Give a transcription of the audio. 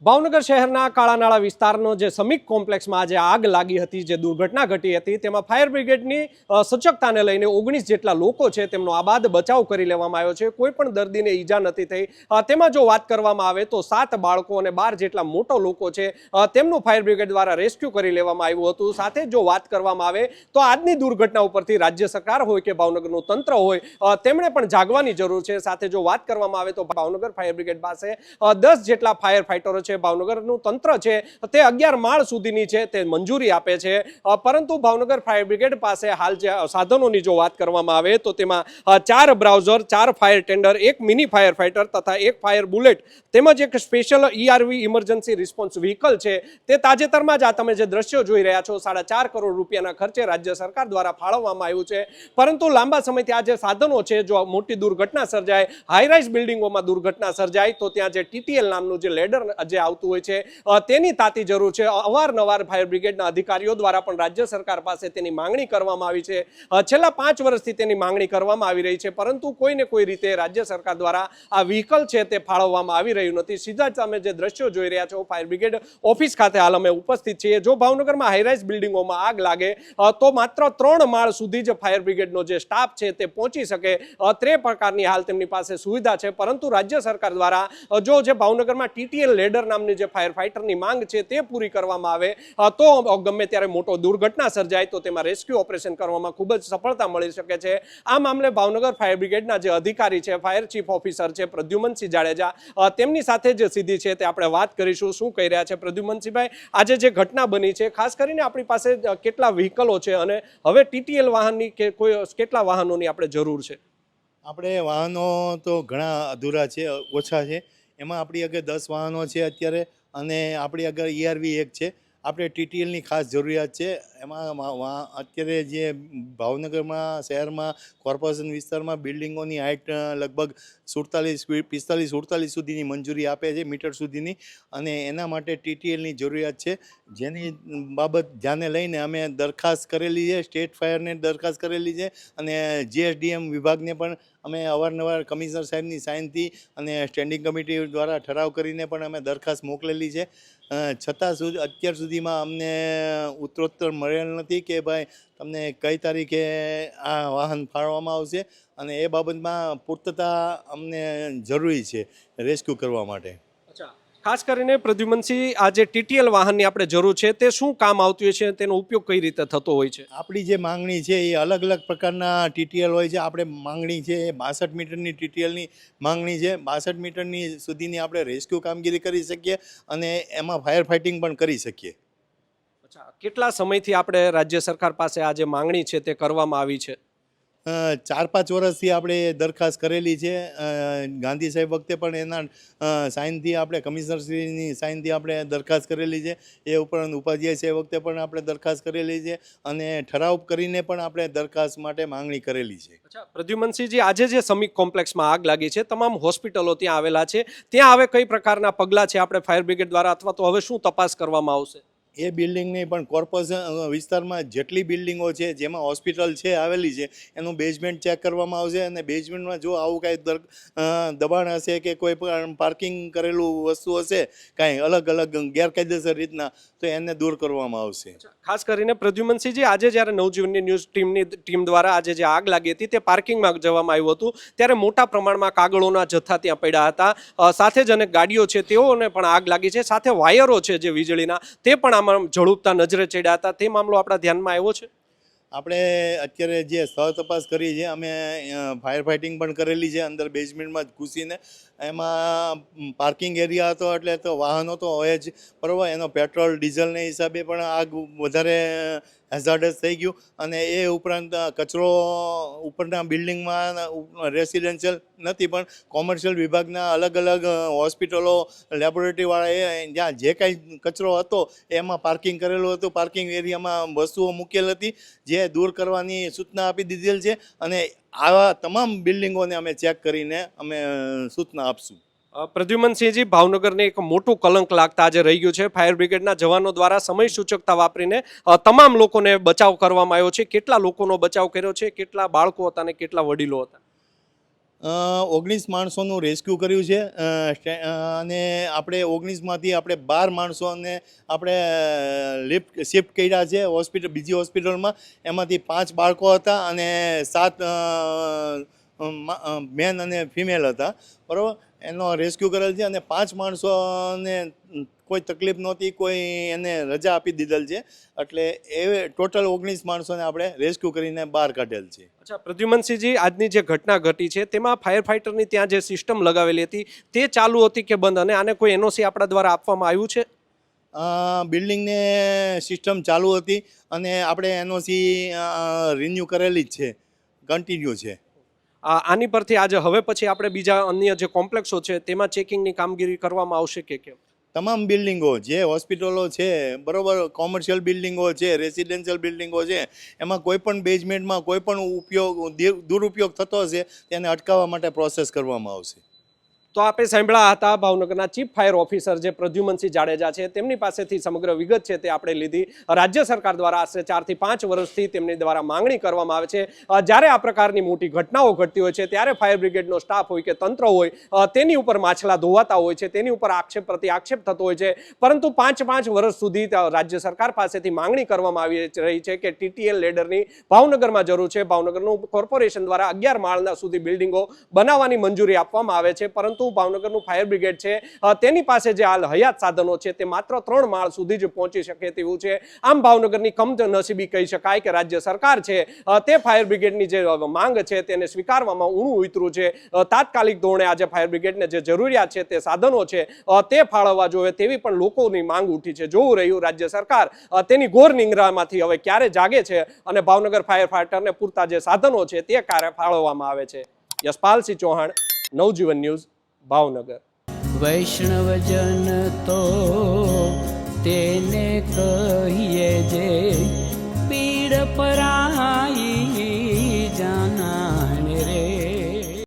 ભાવનગર શહેરના કાળાનાળા વિસ્તારનો જે સમીક કોમ્પ્લેક્સમાં આજે આગ લાગી હતી, જે દુર્ઘટના ઘટી હતી, તેમાં ફાયર બ્રિગેડની સચોટતાને લઈને 19 જેટલા લોકો છે તેમનો આબાદ બચાવ કરી લેવામાં આવ્યો છે. કોઈ પણ દર્દીને ઈજા નથી થઈ. તેમાં જો વાત કરવામાં આવે તો 7 બાળકો અને 12 જેટલા મોટા લોકો છે તેમનું ફાયર બ્રિગેડ દ્વારા રેસ્ક્યુ કરી લેવામાં આવ્યું હતું. સાથે જો વાત કરવામાં આવે તો આજની દુર્ઘટના ઉપરથી રાજ્ય સરકાર હોય કે ભાવનગરનું તંત્ર હોય તેમણે પણ જાગવાની જરૂર છે. સાથે જો વાત કરવામાં આવે તો ભાવનગર ફાયર બ્રિગેડ પાસે 10 જેટલા ફાયર ફાઇટરો છે. ભાવનગરનું તંત્ર છે તે 11 માળ સુધીની છે તે મંજૂરી આપે છે, પરંતુ ભાવનગર ફાયર બ્રિગેડ પાસે હાલ જે સાધનોની જો વાત કરવામાં આવે તો તેમાં 4 browser, 4 fire tender, 1 mini fire fighter તથા 1 ફાયર બુલેટ તેમજ એક special ERV emergency response vehicle છે. તે તાજેતરમાં જ આ તમે જે દ્રશ્યો જોઈ રહ્યા છો 4.5 કરોડ રૂપિયાના ખર્ચે રાજ્ય સરકાર દ્વારા ફાળવવામાં આવ્યું છે. પરંતુ લાંબા સમયથી આ જે સાધનો છે, જો મોટી દુર્ઘટના સર્જાય, હાઈરાઇઝ બિલ્ડિંગોમાં દુર્ઘટના સર્જાય તો ત્યાં જે TTL નામનું જે લેડર જે આવતું હોય છે તેની તાતી જરૂર છે. અવારનવાર ફાયર બ્રિગેડના અધિકારીઓ દ્વારા પણ રાજ્ય સરકાર પાસે તેની માંગણી કરવામાં આવી છે. છેલ્લા 5 વર્ષથી તેની માંગણી કરવામાં આવી રહી છે, પરંતુ કોઈને કોઈ રીતે રાજ્ય સરકાર દ્વારા આ વ્હીકલ છે તે ફાળવવામાં આવી રહ્યું નથી. સીધા જ તમે જે દ્રશ્યો જોઈ રહ્યા છો ફાયર બ્રિગેડ ઓફિસ ખાતે હાલ અમે ઉપસ્થિત છીએ. જો ભાવનગરમાં હાઈરાઇઝ બિલ્ડિંગોમાં આગ લાગે તો માત્ર 3 માળ સુધી જ ફાયર બ્રિગેડનો જે સ્ટાફ છે તે પહોંચી શકે તે પ્રકારની હાલ તેમની પાસે સુવિધા છે. પરંતુ રાજ્ય સરકાર દ્વારા જો જે ભાવનગરમાં TTL લેડર નામની જે ફાયર ફાઇટરની માંગ છે તે પૂરી કરવામાં આવે તો ગમે ત્યારે મોટો દુર્ઘટના સર્જાય તો તેમાં રેસ્ક્યુ ઓપરેશન કરવામાં ખૂબ જ સફળતા મળી શકે છે. આ મામલે ભાવનગર ફાયર બ્રિગેડના જે અધિકારી છે, ફાયર ચીફ ઓફિસર છે પ્રદ્યુમનસિંહ જાડેજા, તેમની સાથે જે સીધી છે તે આપણે વાત કરીશું. શું કહી રહ્યા છે પ્રદ્યુમનસિંહભાઈ? આજે જે ઘટના બની છે, ખાસ કરીને આપણી પાસે કેટલા વ્હીકલો છે અને હવે TTL વાહનની કે કોઈ કેટલા વાહનોની આપણે જરૂર છે? આપણે વાહનો તો ઘણા અધૂરા છે, ઓછા છે. એમાં આપણી આગળ 10 વાહનો છે અત્યારે, અને આપણી આગળ ERV 1 છે. આપણે TTLની ખાસ જરૂરિયાત છે. એમાં અત્યારે જે ભાવનગરમાં શહેરમાં કોર્પોરેશન વિસ્તારમાં બિલ્ડિંગોની હાઇટ લગભગ 45 સુધીની મંજૂરી આપે છે, મીટર સુધીની, અને એના માટે TTLની જરૂરિયાત છે. જેની બાબત ધ્યાને લઈને અમે દરખાસ્ત કરેલી છે, સ્ટેટ ફાયરને દરખાસ્ત કરેલી છે, અને GSDM વિભાગને પણ અમે અવારનવાર કમિશનર સાહેબની સાઇનથી અને સ્ટેન્ડિંગ કમિટી દ્વારા ઠરાવ કરીને પણ અમે દરખાસ્ત મોકલેલી છે. છતાં અત્યાર સુધીમાં અમને ઉત્તરોત્તર મળેલ નથી કે ભાઈ તમને કઈ તારીખે આ વાહન ફાળવવામાં આવશે, અને એ બાબતમાં પૂર્તતા અમને જરૂરી છે રેસ્ક્યુ કરવા માટે. ખાસ કરીને પ્રદ્યુમનસિંહ, આ જે TTL વાહનની આપણે જરૂર છે તે શું કામ આવતું હોય છે, તેનો ઉપયોગ કઈ રીતે થતો હોય છે? આપણી જે માંગણી છે એ અલગ અલગ પ્રકારના TTL હોય છે. આપણે માંગણી છે એ 62 મીટરની TTLની માંગણી છે. 62 મીટરની સુધીની આપણે રેસ્ક્યુ કામગીરી કરી શકીએ અને એમાં ફાયર ફાઇટિંગ પણ કરી શકીએ. કેટલા સમયથી આપણે રાજ્ય સરકાર પાસે આ જે માંગણી છે તે કરવામાં આવી છે? 4-5 વર્ષથી આપણે દરખાસ્ત કરેલી છે. ગાંધી સાહેબ વખતે પણ એના સાઇનથી આપણે કમિશનરશ્રીની સાઇનથી આપણે દરખાસ્ત કરેલી છે. એ ઉપરાંત ઉપાધ્યાય સાહેબ વખતે પણ આપણે દરખાસ્ત કરેલી છે, અને ઠરાવ કરીને પણ આપણે દરખાસ્ત માટે માંગણી કરેલી છે. પ્રદ્યુમનસિંહજી, આજે જે સમીક કોમ્પ્લેક્સમાં આગ લાગી છે, તમામ હોસ્પિટલો ત્યાં આવેલા છે, ત્યાં હવે કઈ પ્રકારના પગલાં છે આપણે ફાયર બ્રિગેડ દ્વારા, અથવા તો હવે શું તપાસ કરવામાં આવશે? એ બિલ્ડિંગની પણ કોર્પોરેશન વિસ્તારમાં જેટલી બિલ્ડિંગો છે જેમાં હોસ્પિટલ છે આવેલી છે એનું બેઝમેન્ટ ચેક કરવામાં આવશે, અને બેઝમેન્ટમાં જો આવું કાંઈ દબાણ હશે કે કોઈ પણ પાર્કિંગ કરેલું વસ્તુ હશે કાંઈ અલગ અલગ ગેરકાયદેસર રીતના, તો એને દૂર કરવામાં આવશે. ખાસ કરીને પ્રદ્યુમનસિંહજી, આજે જ્યારે નવજીવનની ન્યૂઝ ટીમ દ્વારા આજે જે આગ લાગી હતી તે પાર્કિંગમાં જવામાં આવ્યું હતું, ત્યારે મોટા પ્રમાણમાં કાગળોના જથ્થા ત્યાં પડ્યા હતા. સાથે જ અનેક ગાડીઓ છે તેઓને પણ આગ લાગી છે. સાથે વાયરો છે જે વીજળીના તે પણ ઝડપતા નજરે ચડ્યા હતા. તે મામલો આપણા ધ્યાનમાં આવ્યો છે? આપણે અત્યારે જે સ્થળ તપાસ કરી છે, અમે ફાયર ફાઇટિંગ પણ કરેલી છે અંદર બેઝમેન્ટમાં જ ઘૂસીને. એમાં પાર્કિંગ એરિયા હતો એટલે તો વાહનો તો હોય જ, બરાબર. એનો પેટ્રોલ ડીઝલને હિસાબે પણ આગ વધારે હેઝાર્ડસ થઈ ગયું. અને એ ઉપરાંત કચરો ઉપરના બિલ્ડિંગમાં રેસિડેન્શિયલ નથી પણ કોમર્શિયલ વિભાગના અલગ અલગ હોસ્પિટલો, લેબોરેટરીવાળાએ જ્યાં જે કાંઈ કચરો હતો એમાં પાર્કિંગ કરેલું હતું. પાર્કિંગ એરિયામાં વસ્તુઓ મૂકેલ હતી જે દૂર કરવાની સૂચના આપી દીધેલ છે, અને આવા તમામ બિલ્ડિંગોને અમે ચેક કરીને અમે સૂચના આપશું. પ્રદ્યુમનસિંહજી, ભાવનગરને એક મોટું કલંક લાગતા આજે રહી ગયું છે. ફાયર બ્રિગેડના જવાનો દ્વારા સમય સૂચકતા વાપરીને તમામ લોકોને બચાવ કરવામાં આવ્યો છે. કેટલા લોકોનો બચાવ કર્યો છે? કેટલા બાળકો હતા અને કેટલા વડીલો હતા? 19 માણસોનું રેસ્ક્યુ કર્યું છે અને આપણે 19માંથી આપણે 12 માણસોને આપણે શિફ્ટ કર્યા છે બીજી હોસ્પિટલમાં. એમાંથી 5 બાળકો હતા અને 7 મેન અને ફિમેલ હતા, બરાબર. એનો રેસ્ક્યુ કરેલ છે અને 5 માણસોને કોઈ તકલીફ નહોતી, કોઈ એને રજા આપી દીધેલ છે. એટલે એ ટોટલ 19 માણસોને આપણે રેસ્ક્યુ કરીને બહાર કાઢેલ છે. અચ્છા પ્રદ્યુમનસિંહજી, આજની જે ઘટના ઘટી છે તેમાં ફાયર ફાઇટરની ત્યાં જે સિસ્ટમ લગાવેલી હતી તે ચાલુ હતી કે બંધ, અને આને કોઈ એનઓસી આપણા દ્વારા આપવામાં આવ્યું છે? બિલ્ડિંગને સિસ્ટમ ચાલુ હતી અને આપણે એનઓસી રિન્યૂ કરેલી જ છે, કન્ટિન્યુ છે. આની પરથી આજે હવે પછી આપણે બીજા અન્ય જે કોમ્પ્લેક્સો છે તેમાં ચેકિંગની કામગીરી કરવામાં આવશે કે કેમ? તમામ બિલ્ડિંગો જે હોસ્પિટલો છે, બરાબર, કોમર્શિયલ બિલ્ડિંગો છે, રેસિડેન્શિયલ બિલ્ડિંગો છે, એમાં કોઈ પણ બેઝમેન્ટમાં કોઈ પણ દુરુપયોગ થતો હશે તેને અટકાવવા માટે પ્રોસેસ કરવામાં આવશે. તો આપણે સાંભળ્યા હતા ભાવનગરના ચીફ ફાયર ઓફિસર જે પ્રદ્યુમનસિંહ જાડેજા છે, તેમની પાસેથી સમગ્ર વિગત છે તે આપણે લીધી. રાજ્ય સરકાર દ્વારા આશરે 4 થી 5 વર્ષથી તેમની દ્વારા માંગણી કરવામાં આવે છે જ્યારે આ પ્રકારની મોટી ઘટનાઓ ઘટતી હોય છે ત્યારે ફાયર બ્રિગેડનો સ્ટાફ હોય કે તંત્ર હોય તેની ઉપર માછલા ધોવાતા હોય છે, તેની ઉપર આક્ષેપ પ્રતિ આક્ષેપ થતો હોય છે. પરંતુ 5 વર્ષ સુધી રાજ્ય સરકાર પાસેથી માંગણી કરવામાં આવી રહી છે કે TTL લેડરની ભાવનગરમાં જરૂર છે. ભાવનગરનું કોર્પોરેશન દ્વારા 11 માળના સુધી બિલ્ડિંગો બનાવવાની મંજૂરી આપવામાં આવે છે, પરંતુ ભાવનગરનું ફાયર બ્રિગેડ છે તેની પાસે જે હાલ હયાત સાધનો છે તે માત્ર 3 માળ સુધી જ પહોંચી શકે તેવું છે. આમ ભાવનગરની કમનસીબી કહી શકાય કે રાજ્ય સરકાર છે તે ફાયર બ્રિગેડની જે માંગ છે તેને સ્વીકારવામાં ઊણું ઉતર્યું છે. તાત્કાલિક ધોરણે આજે ફાયર બ્રિગેડને જે જરૂરિયાત છે તે સાધનો છે તે ફાળવવા જોઈએ તેવી પણ લોકોની માંગ ઉઠી છે. જોવું રહ્યું રાજ્ય સરકાર તેની ઘોર નિંદ્રામાંથી હવે ક્યારે જાગે છે અને ભાવનગર ફાયર ફાઈટરને પૂરતા જે સાધનો છે તે ક્યારે ફાળવવામાં આવે છે. યશપાલસિંહ ચૌહાણ, નવજીવન ન્યૂઝ, ભાવનગર. વૈષ્ણવજન તો તેને કહીએ જે પીડ પર